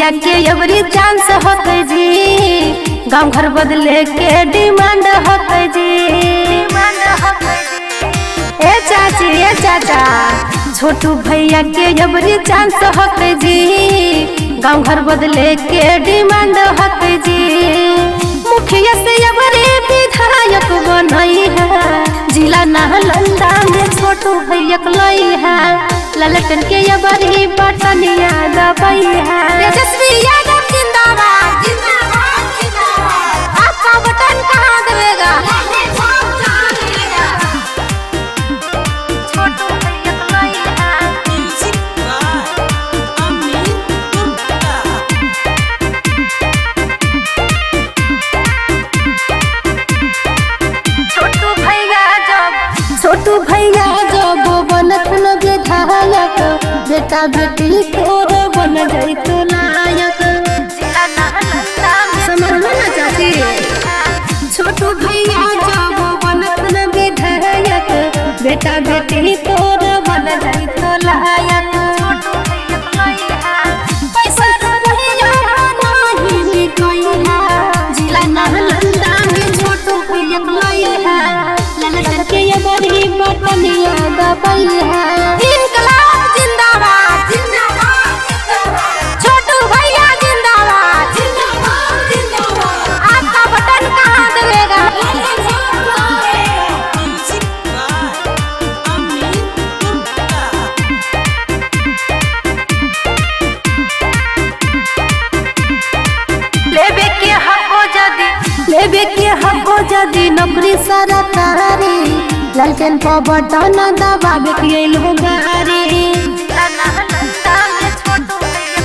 भैया के अबरी चांस होते जी, गांव घर बदले के डिमांड होते जी। ए चाची ए चाचा, छोटू भैया के अबरी चांस होते जी, गांव घर बदले के डिमांड होते जी। मुखिया से अबरी विधायक बनई है, जिला नालंदा में छोटू भैया लई है। ललटन के अबरी बटनिया दबाई है। तेजस्वी यादव जिंदाबाद जिंदाबाद जिंदाबाद। आपका बटन कहाँ दबेगा? छोटू भैया लई है। छोटू भैया जब बनत न विधायक, बेटा बेटी तोर बन जैतो नायक। समझना चाची, छोटू भैया जब बनत न विधायक, बेटा बेटी तोर बन जैतो नायक। पैसा रुपया नहीं बिकई है, जिला नालंदा में छोटू भैया लई है। ललटन के अबरी बटनिया दबाई है। इनकलाब जिंदाबाद जिंदाबाद जिंदाबाद। छोटू भैया जिंदाबाद जिंदाबाद जिंदाबाद। आपका बटन कहाँ दबेगा? लेबे के हको जदी नौकरी सरकारी, ललटन पर बटन दबावे के लोगारी।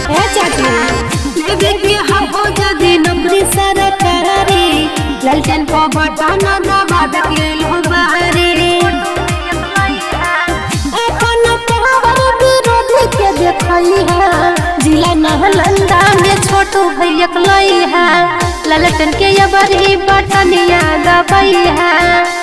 ए चाची, लेबे के हको जदी नौकरी सरकारी, ललटन पर बटन दबावे के लोगारी। अपन पावर विरोधी के देखई है, जिला नालंदा में छोटू भैया लई है। ललटन के अबरी बटनिया दबाई है।